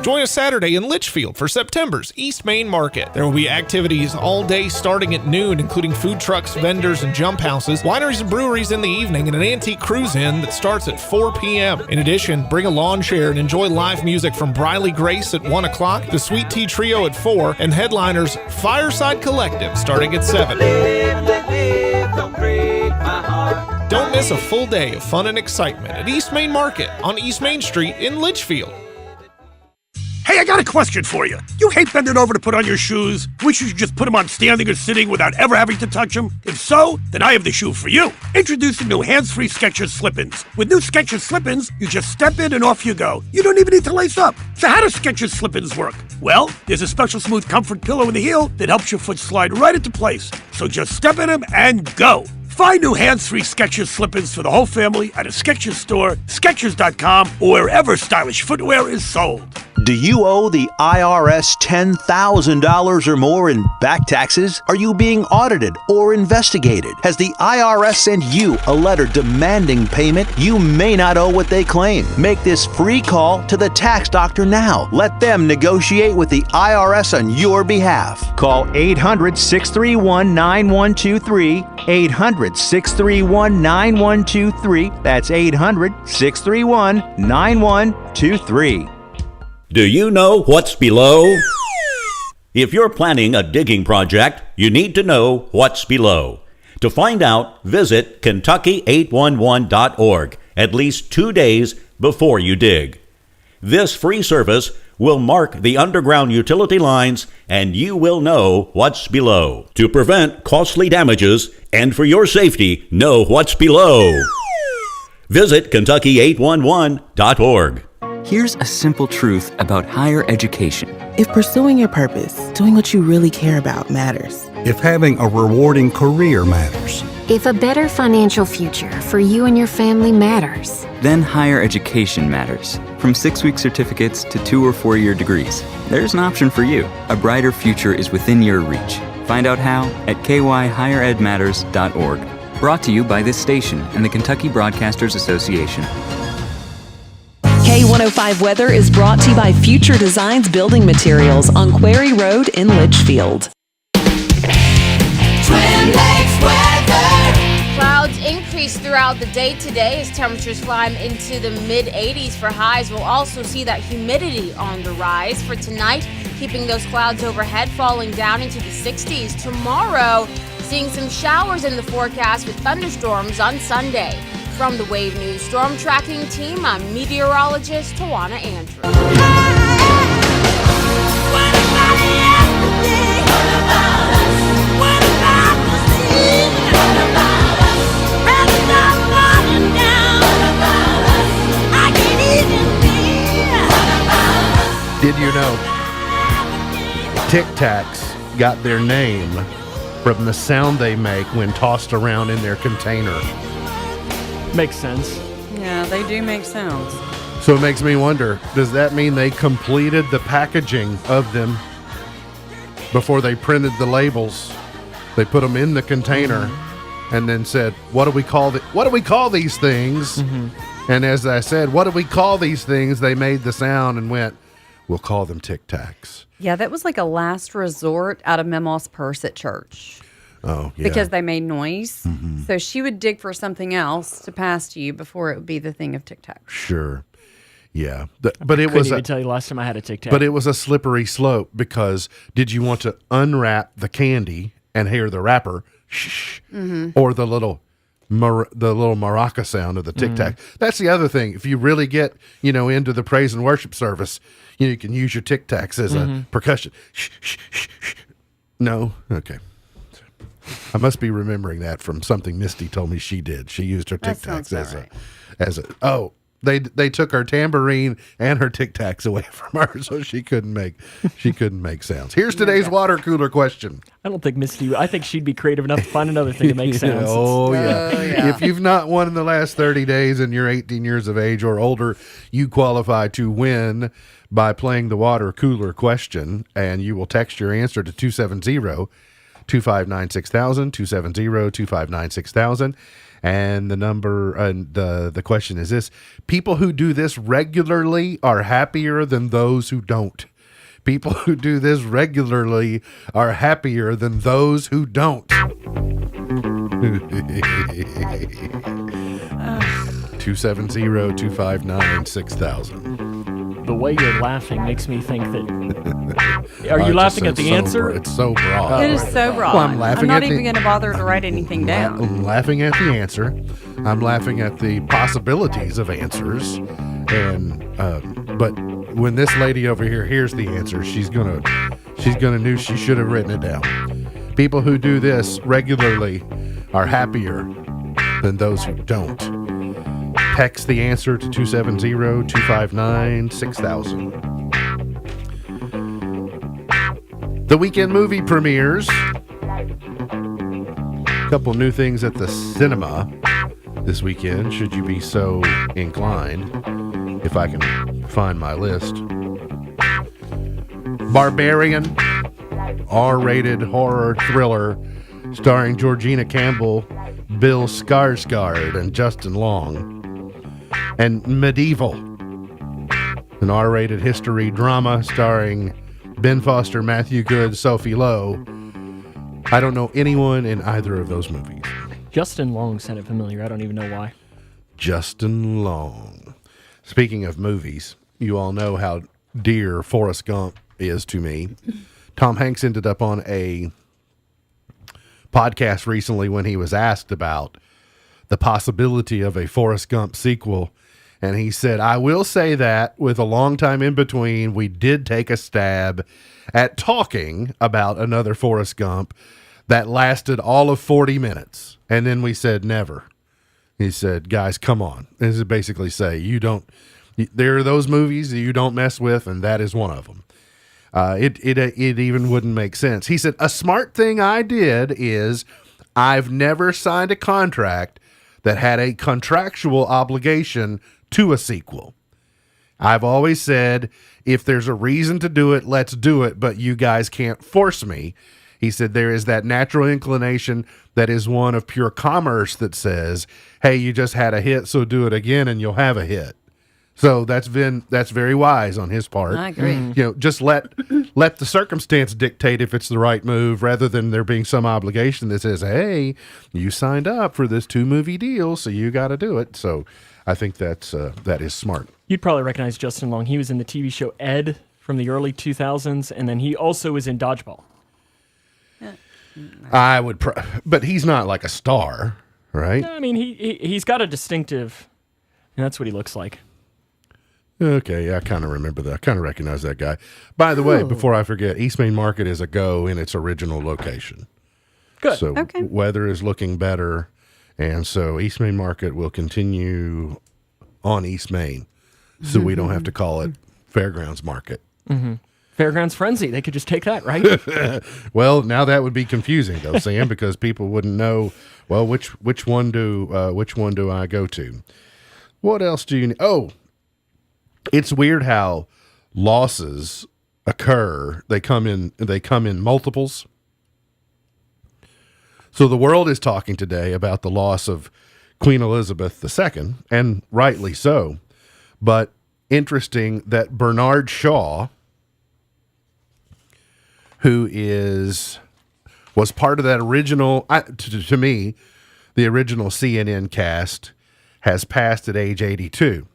Join us Saturday in Litchfield for September's East Main Market. There will be activities all day starting at noon, including food trucks, vendors, and jump houses, wineries and breweries in the evening, and an antique cruise-in that starts at 4 p.m. In addition, bring a lawn chair and enjoy live music from Briley Grace at 1 o'clock, the Sweet Tea Trio at 4, and headliners Fireside Collective starting at 7. Don't miss a full day of fun and excitement at East Main Market on East Main Street in Litchfield. Hey, I got a question for you. You hate bending over to put on your shoes? Wish you could just put them on standing or sitting without ever having to touch them? If so, then I have the shoe for you. Introducing new hands-free Skechers Slip-ins. With new Skechers Slip-ins, you just step in and off you go. You don't even need to lace up. So how do Skechers Slip-ins work? Well, there's a special smooth comfort pillow in the heel that helps your foot slide right into place. So just step in them and go. Find new hands-free Skechers Slip-ins for the whole family at a Skechers store, Skechers.com, or wherever stylish footwear is sold. Do you owe the IRS $10,000 or more in back taxes? Are you being audited or investigated? Has the IRS sent you a letter demanding payment? You may not owe what they claim. Make this free call to the tax doctor now. Let them negotiate with the IRS on your behalf. Call 800-631-9123, 800-631-9123. That's 800-631-9123. Do you know what's below? If you're planning a digging project, you need to know what's below. To find out, visit Kentucky811.org at least 2 days before you dig. This free service will mark the underground utility lines and you will know what's below. To prevent costly damages and for your safety, know what's below. Visit Kentucky811.org. Here's a simple truth about higher education. If pursuing your purpose, doing what you really care about matters. If having a rewarding career matters. If a better financial future for you and your family matters. Then higher education matters. From 6-week certificates to 2 or 4-year degrees. There's an option for you. A brighter future is within your reach. Find out how at kyhigheredmatters.org. Brought to you by this station and the Kentucky Broadcasters Association. K105 Weather is brought to you by Future Designs Building Materials on Quarry Road in Litchfield. Twin Lakes weather. Clouds increase throughout the day today as temperatures climb into the mid-80s for highs. We'll also see that humidity on the rise for tonight, keeping those clouds overhead, falling down into the 60s. Tomorrow, Seeing some showers in the forecast with thunderstorms on Sunday. From the Wave News Storm Tracking Team, I'm meteorologist Tawana Andrew. Did you know Tic Tacs got their name from the sound they make when tossed around in their container? Makes sense. Yeah, they do make sounds. So it makes me wonder, does that mean they completed the packaging of them before they printed the labels? They put them in the container and then said, what do we call these things? And as I said, what do we call these things? They made the sound and went, we'll call them Tic Tacs. Yeah, that was like a last resort out of Mama's purse at church. Oh, yeah. Because they made noise. So she would dig for something else to pass to you before it would be the thing of Tic Tac. Sure. Yeah. But it Couldn't was even tell you last time I had a Tic Tac. But it was a slippery slope because did you want to unwrap the candy and hear the wrapper shh, or the little maraca sound of the Tic Tac? That's the other thing. If you really get, into the praise and worship service, you can use your Tic Tacs as a percussion. Shh, shh, shh, shh. No? Okay. I must be remembering that from something Misty told me she did. She used her Tic Tacs as a they took her tambourine and her Tic Tacs away from her, so she couldn't make sounds. Here's today's water cooler question. I don't think Misty. I think she'd be creative enough to find another thing to make sounds. Yeah. If you've not won in the last 30 days and you're 18 years of age or older, you qualify to win by playing the water cooler question, and you will text your answer to 270-259-6000, 270-259-6000. And the number, the question is this: people who do this regularly are happier than those who don't. People who do this regularly are happier than those who don't. 270-259-6000. The way you're laughing makes me think that. Are you laughing at the answer? It's so broad. It is so broad. Well, I'm laughing not at even going to bother to write anything down. I'm laughing at the answer. I'm laughing at the possibilities of answers. And but when this lady over here hears the answer, she's gonna know she should have written it down. People who do this regularly are happier than those who don't. Text the answer to 270-259-6000. The weekend movie premieres. A couple new things at the cinema this weekend, should you be so inclined, if I can find my list. Barbarian, R-rated horror thriller starring Georgina Campbell, Bill Skarsgård, and Justin Long. And Medieval, an R-rated history drama starring Ben Foster, Matthew Good, Sophie Lowe. I don't know anyone in either of those movies. Justin Long sounded familiar. I don't even know why. Justin Long. Speaking of movies, you all know how dear Forrest Gump is to me. Tom Hanks ended up on a podcast recently when he was asked about the possibility of a Forrest Gump sequel. And he said, I will say that with a long time in between, we did take a stab at talking about another Forrest Gump that lasted all of 40 minutes. And then we said, never. He said, guys, come on. This is basically say, there are those movies that you don't mess with, and that is one of them. It even wouldn't make sense. He said, a smart thing I did is I've never signed a contract that had a contractual obligation to a sequel. I've always said, if there's a reason to do it, let's do it, but you guys can't force me. He said there is that natural inclination that is one of pure commerce that says, hey, you just had a hit, so do it again and you'll have a hit. So that's very wise on his part. I agree. Just let the circumstance dictate if it's the right move, rather than there being some obligation that says, hey, you signed up for this 2-movie deal, so you got to do it. So I think that is smart. You'd probably recognize Justin Long. He was in the TV show Ed from the early 2000s, and then he also was in Dodgeball. I would, but he's not like a star, right? I mean, he's got a distinctive, and that's what he looks like. Okay, yeah, I kind of remember that. I kind of recognize that guy. By the way, before I forget, East Main Market is a go in its original location. Good. So weather is looking better, and so East Main Market will continue on East Main, so we don't have to call it Fairgrounds Market. Mm-hmm. Fairgrounds Frenzy. They could just take that, right? Well, now that would be confusing though, Sam, because people wouldn't know. Well, which one do I go to? What else do you? Oh, it's weird how losses occur. They come in multiples. So the world is talking today about the loss of Queen Elizabeth II, and rightly so. But interesting that Bernard Shaw, who was part of that original, to me, the original CNN cast, has passed at age 82.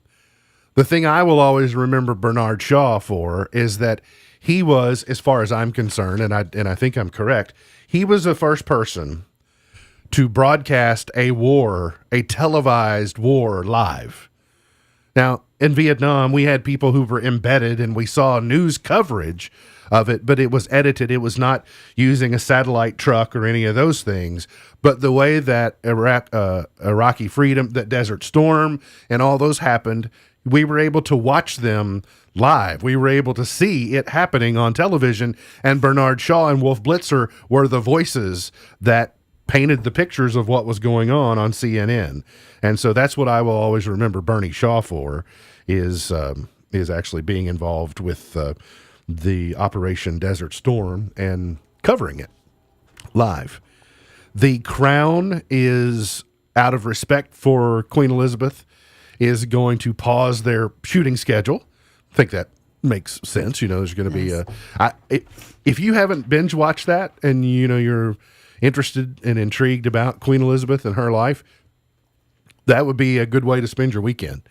The thing I will always remember Bernard Shaw for is that he was, as far as I'm concerned, and I think I'm correct, he was the first person to broadcast a televised war live. Now, in Vietnam, we had people who were embedded and we saw news coverage of it, but it was edited. It was not using a satellite truck or any of those things. But the way that Iraqi Freedom, that Desert Storm, and all those happened, we were able to watch them live. We were able to see it happening on television, and Bernard Shaw and Wolf Blitzer were the voices that painted the pictures of what was going on CNN. And so that's what I will always remember Bernie Shaw for, is actually being involved with the Operation Desert Storm and covering it live. The Crown is, out of respect for Queen Elizabeth, is going to pause their shooting schedule. I think that makes sense. There's going to be if you haven't binge watched that and you're interested and intrigued about Queen Elizabeth and her life, that would be a good way to spend your weekend.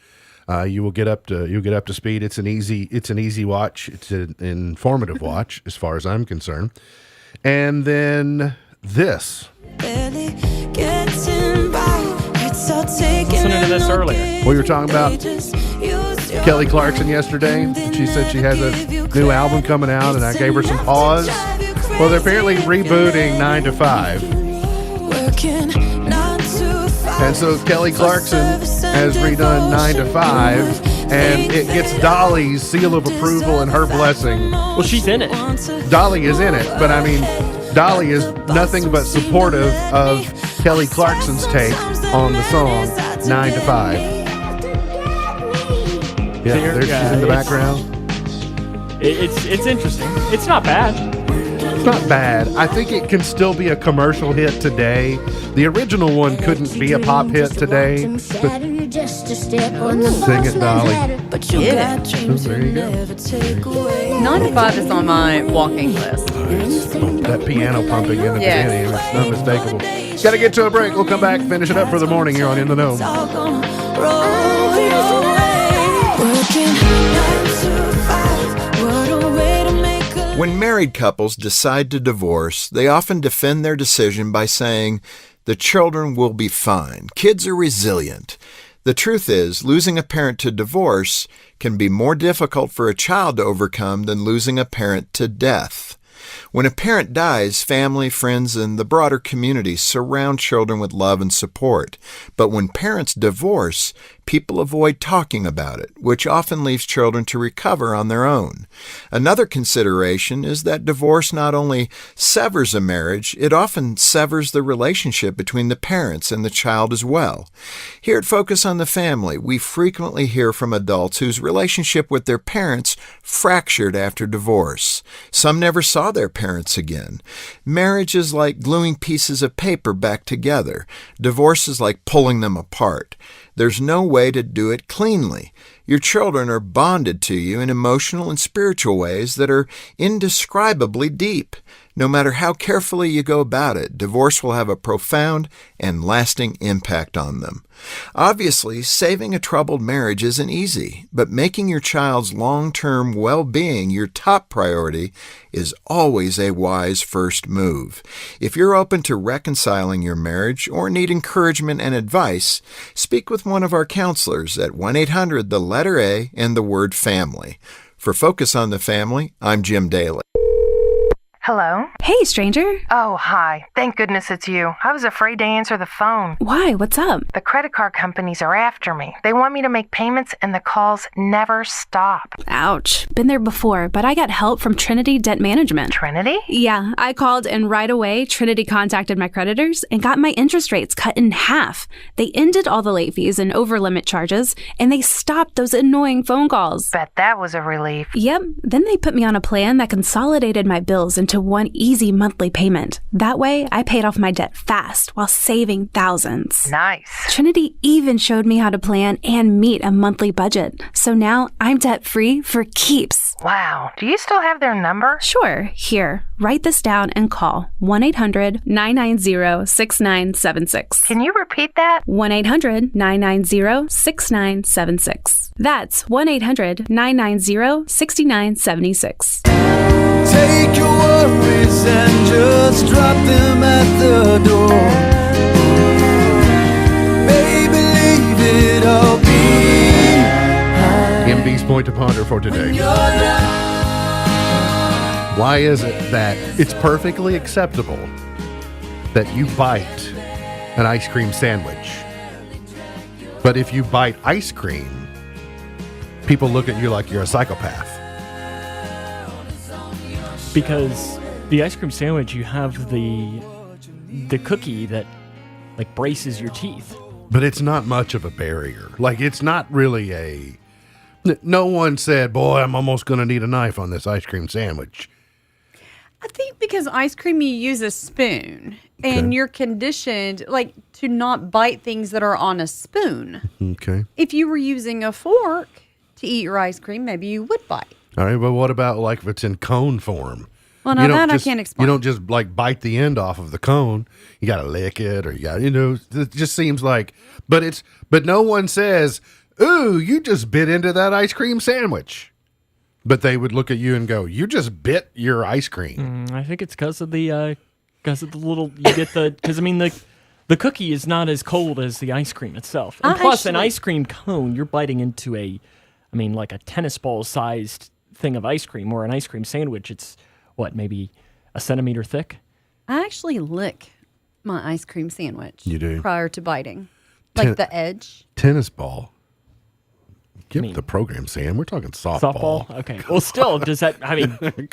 You'll get up to speed. It's an easy watch. It's an informative watch as far as I'm concerned. And then this. Listening to this earlier. We were talking about Kelly Clarkson yesterday. She said she has a new album coming out, and I gave her some pause. Well, they're apparently rebooting 9 to 5. And so Kelly Clarkson has redone 9 to 5, and it gets Dolly's seal of approval and her blessing. Well, she's in it. Dolly is in it, but I mean, Dolly is nothing but supportive of Kelly Clarkson's take on the song 9 to 5. Yeah, there she's in the background. It's interesting. It's not bad. It's not bad. I think it can still be a commercial hit today. The original one couldn't be a pop hit today. But sing it, Dolly. Yeah. There you go. 9 to 5 is on my walking list. That piano pumping in the beginning, it's unmistakable. Got to get to a break. We'll come back, finish it up for the morning here on In the Know. When married couples decide to divorce, they often defend their decision by saying, "The children will be fine. Kids are resilient." The truth is, losing a parent to divorce can be more difficult for a child to overcome than losing a parent to death. When a parent dies, family, friends, and the broader community surround children with love and support. But when parents divorce, people avoid talking about it, which often leaves children to recover on their own. Another consideration is that divorce not only severs a marriage, it often severs the relationship between the parents and the child as well. Here at Focus on the Family, we frequently hear from adults whose relationship with their parents fractured after divorce. Some never saw their parents again. Marriage is like gluing pieces of paper back together. Divorce is like pulling them apart. There's no way to do it cleanly. Your children are bonded to you in emotional and spiritual ways that are indescribably deep. No matter how carefully you go about it, divorce will have a profound and lasting impact on them. Obviously, saving a troubled marriage isn't easy, but making your child's long-term well-being your top priority is always a wise first move. If you're open to reconciling your marriage or need encouragement and advice, speak with one of our counselors at 1-800 the letter A and the word family. For Focus on the Family, I'm Jim Daly. Hello? Hey, stranger. Oh, hi. Thank goodness it's you. I was afraid to answer the phone. Why? What's up? The credit card companies are after me. They want me to make payments and the calls never stop. Ouch. Been there before, but I got help from Trinity Debt Management. Trinity? Yeah, I called and right away Trinity contacted my creditors and got my interest rates cut in half. They ended all the late fees and over-limit charges, and they stopped those annoying phone calls. Bet that was a relief. Yep. Then they put me on a plan that consolidated my bills into one easy monthly payment. That way, I paid off my debt fast while saving thousands. Nice. Trinity even showed me how to plan and meet a monthly budget. So now I'm debt-free for keeps. Wow. Do you still have their number? Sure. Here, write this down and call 1-800-990-6976. Can you repeat that? 1-800-990-6976. That's 1-800-990-6976. Take your worries and just drop them at the door. Baby, leave it all behind. MB's Point to Ponder for today. Why is it that it's perfectly acceptable that you bite an ice cream sandwich, but if you bite ice cream, people look at you like you're a psychopath? Because the ice cream sandwich, you have the cookie that like braces your teeth. But it's not much of a barrier. Like, it's not really no one said, boy, I'm almost going to need a knife on this ice cream sandwich. I think because ice cream, you use a spoon and you're conditioned like to not bite things that are on a spoon. Okay. If you were using a fork to eat your ice cream, maybe you would bite. All right, but what about like if it's in cone form? Well, now that I can't explain. You don't just like bite the end off of the cone. You got to lick it, or you got, it just seems like, but no one says, ooh, you just bit into that ice cream sandwich. But they would look at you and go, you just bit your ice cream. I think it's because of the little, you get because I mean, the cookie is not as cold as the ice cream itself. And plus, an ice cream cone, you're biting into like a tennis ball sized thing of ice cream, or an ice cream sandwich. It's maybe a centimeter thick? I actually lick my ice cream sandwich. You do? Prior to biting. Like the edge. Tennis ball. Give the program, Sam. We're talking softball. Okay. Well, still, does that,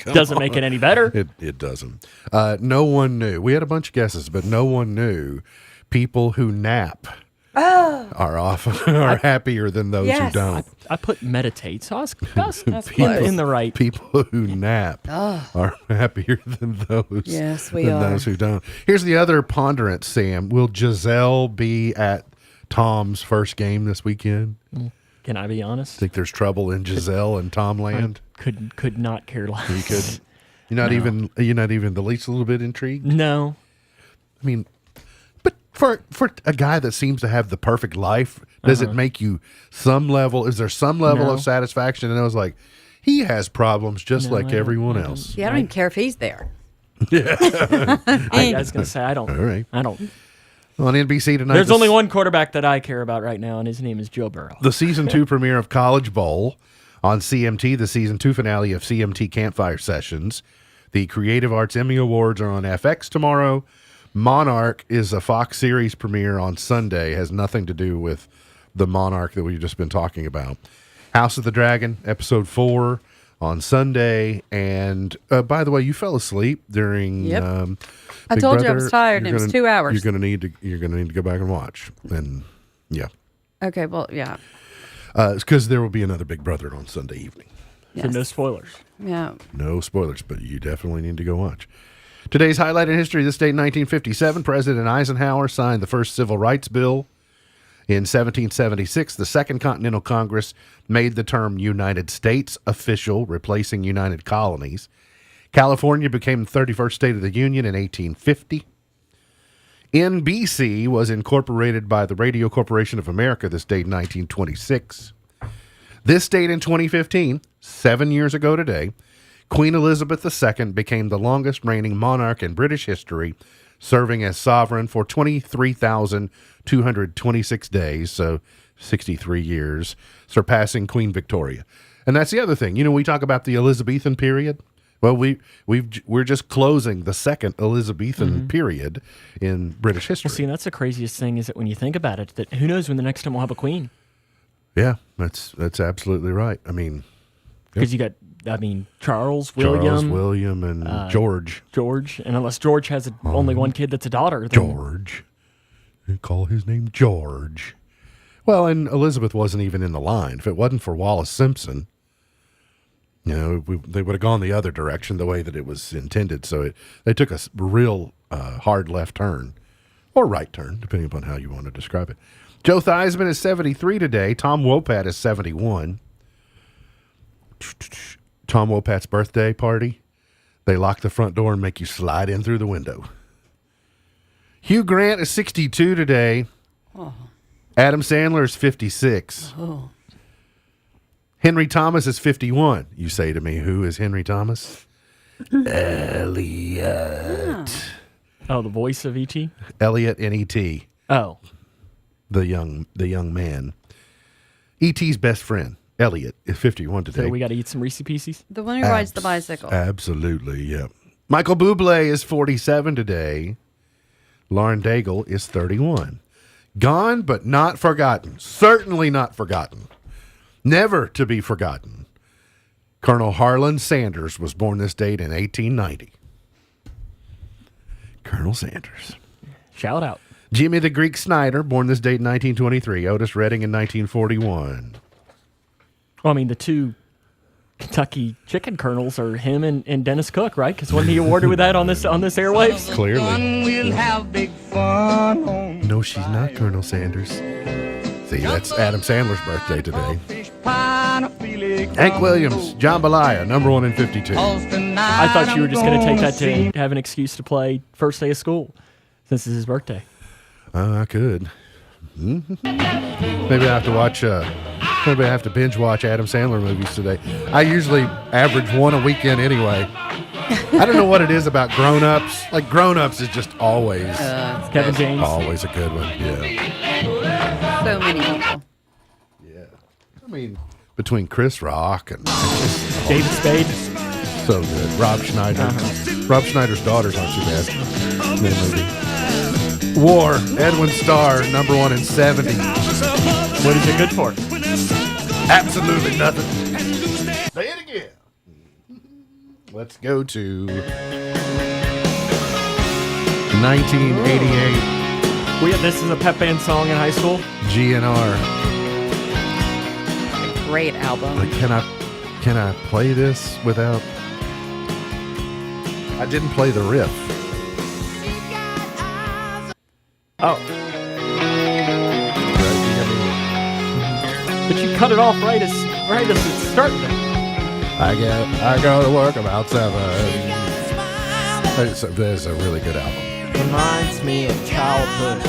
doesn't make it any better? It doesn't. No one knew. We had a bunch of guesses, but no one knew people who nap are happier than those who don't. I put meditate, so that's people, in the right. People who nap are happier than those. Yes, we than are. Those who don't. Here's the other ponderance, Sam. Will Giselle be at Tom's first game this weekend? Can I be honest? Think there's trouble in Giselle and Tom land? Could not care less. You could. You're not even the least little bit intrigued? No. I mean, but for a guy that seems to have the perfect life, does it make you some level? Is there some level of satisfaction? And I was like, he has problems just like everyone else. Yeah, I don't even care if he's there. I was going to say, I don't. All right. I don't. On NBC tonight, There's only one quarterback that I care about right now, and his name is Joe Burrow. The season 2 premiere of College Bowl on CMT, the season 2 finale of CMT Campfire Sessions. The Creative Arts Emmy Awards are on FX tomorrow. Monarch is a Fox series premiere on Sunday. Has nothing to do with the Monarch that we've just been talking about. House of the Dragon, episode 4 on Sunday. And by the way, you fell asleep during. Yep. I Big told Brother. you I was tired. It was 2 hours. You're gonna need to go back and watch. And yeah. Okay. Well, yeah. Because there will be another Big Brother on Sunday evening. So no spoilers. Yeah. No spoilers, but you definitely need to go watch. Today's highlight in history: this date, 1957, President Eisenhower signed the first Civil Rights Bill. In 1776, the Second Continental Congress made the term United States official, replacing United Colonies. California became the 31st state of the Union in 1850. NBC was incorporated by the Radio Corporation of America this date in 1926. This date in 2015, 7 years ago today, Queen Elizabeth II became the longest reigning monarch in British history, serving as sovereign for 23,226 days, so 63 years, surpassing Queen Victoria. And that's the other thing. You know, we talk about the Elizabethan period. Well, we're just closing the second Elizabethan period in British history. Well, see, and that's the craziest thing is that when you think about it, that who knows when the next time we'll have a queen? Yeah, that's absolutely right. I mean, because you got, Charles, William, and George. George, and unless George has only one kid that's a daughter, then George, they call his name George. Well, and Elizabeth wasn't even in the line. If it wasn't for Wallace Simpson, you know, they would have gone the other direction the way that it was intended. So they took a real hard left turn, or right turn, depending upon how you want to describe it. Joe Theismann is 73 today. Tom Wopat is 71. Tom Wopat's birthday party, they lock the front door and make you slide in through the window. Hugh Grant is 62 today. Oh. Adam Sandler is 56. Oh. Henry Thomas is 51. You say to me, who is Henry Thomas? Elliot. Oh, the voice of E.T.? Elliot in E.T. Oh. The young man. E.T.'s best friend, Elliot, is 51 today. So we got to eat some Reese's Pieces? The one who rides the bicycle. Absolutely, yeah. Michael Bublé is 47 today. Lauren Daigle is 31. Gone, but not forgotten. Certainly not forgotten. Never to be forgotten. Colonel Harlan Sanders was born this date in 1890. Colonel Sanders. Shout out. Jimmy the Greek Snyder, born this date in 1923. Otis Redding in 1941. Well, the two Kentucky chicken colonels are him and Dennis Cook, right? Because wasn't he awarded with that on this airwaves? Clearly. We'll have big fun. No, she's not Colonel Sanders. See, that's Adam Sandler's birthday today. Hank Williams, Jambalaya, number 1 in 52. I thought you were just going to take that to have an excuse to play first day of school since it's his birthday. I could. Maybe I have to watch. Maybe I have to binge watch Adam Sandler movies today. I usually average one a weekend anyway. I don't know what it is about Grown Ups. Like Grown Ups is just always Kevin James. Always a good one. Yeah. So many people. Yeah. I mean, between Chris Rock and David Spade. So good. Rob Schneider. Rob Schneider's daughters aren't too bad. In that movie. War, Edwin Starr, number 1 in 70. What is it good for? Absolutely nothing. Say it again. Let's go to 1988. This is a pep band song in high school. GNR. Great album. Can I play this without? I didn't play the riff. Oh. But you cut it off right as it's starting. I go to work about 7. There's a really good album. Reminds me of childhood.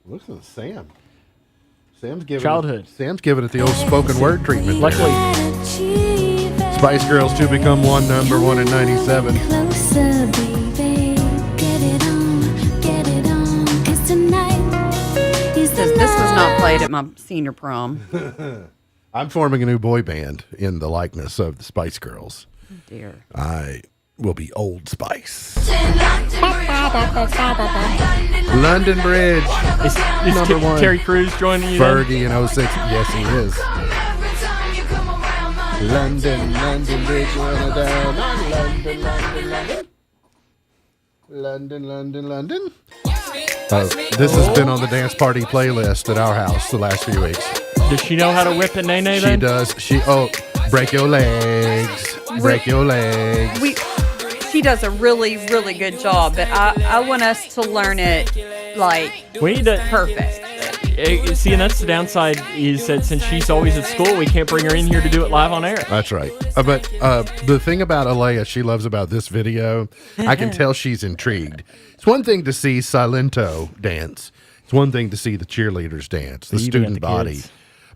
Listen to Sam. Sam's giving it the old spoken word treatment. Luckily, Spice Girls 2 Become One, number 1 in 97. This was not played at my senior prom. I'm forming a new boy band in the likeness of the Spice Girls. Oh dear. I will be Old Spice. London Bridge is number 1. Terry Crews joining you? Fergie in 06. Yes, he is. London Bridge, London. This has been on the dance party playlist at our house the last few weeks. Does she know how to whip a nay-nay She then? does. Break your legs. Break your legs. She does a really, really good job, but I want us to learn it we need to perfect. See, and that's the downside, is that since she's always at school, we can't bring her in here to do it live on air. That's right. But the thing about Alea she loves about this video, I can tell she's intrigued. It's one thing to see Silento dance. It's one thing to see the cheerleaders dance, the student body. Kids.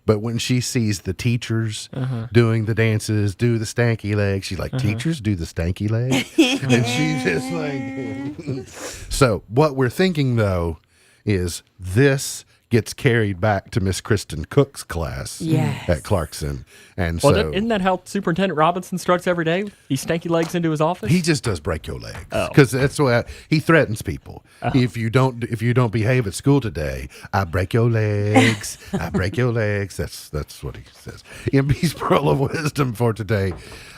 But when she sees the teachers doing the dances, do the stanky legs, she's like, teachers do the stanky legs? And she's just like... So what we're thinking, though, is this gets carried back to Miss Kristen Cook's class at Clarkson. And Well, so... isn't that how Superintendent Robinson instructs every day? He stanky legs into his office? He just does break your legs Oh. because that's what he threatens people. If you don't behave at school today, I break your legs. I break your legs. That's what he says. MB's Pearl of Wisdom for today.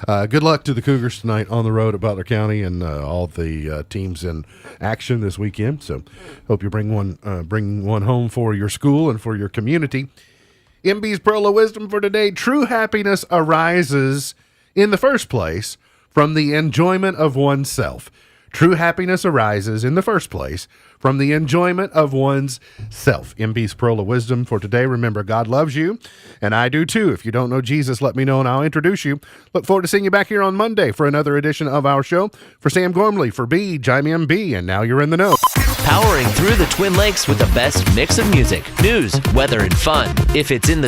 Good luck to the Cougars tonight on the road at Butler County and all the teams in action this weekend. So hope you bring one home for your school and for your community. MB's Pearl of Wisdom for today. True happiness arises in the first place from the enjoyment of oneself. True happiness arises in the first place from the enjoyment of one's self. MB's Pearl of Wisdom for today. Remember, God loves you, and I do too. If you don't know Jesus, let me know and I'll introduce you. Look forward to seeing you back here on Monday for another edition of our show. For Sam Gormley, for Beej, I'm MB, and now you're in the know. Powering through the Twin Lakes with the best mix of music, news, weather, and fun. If it's in the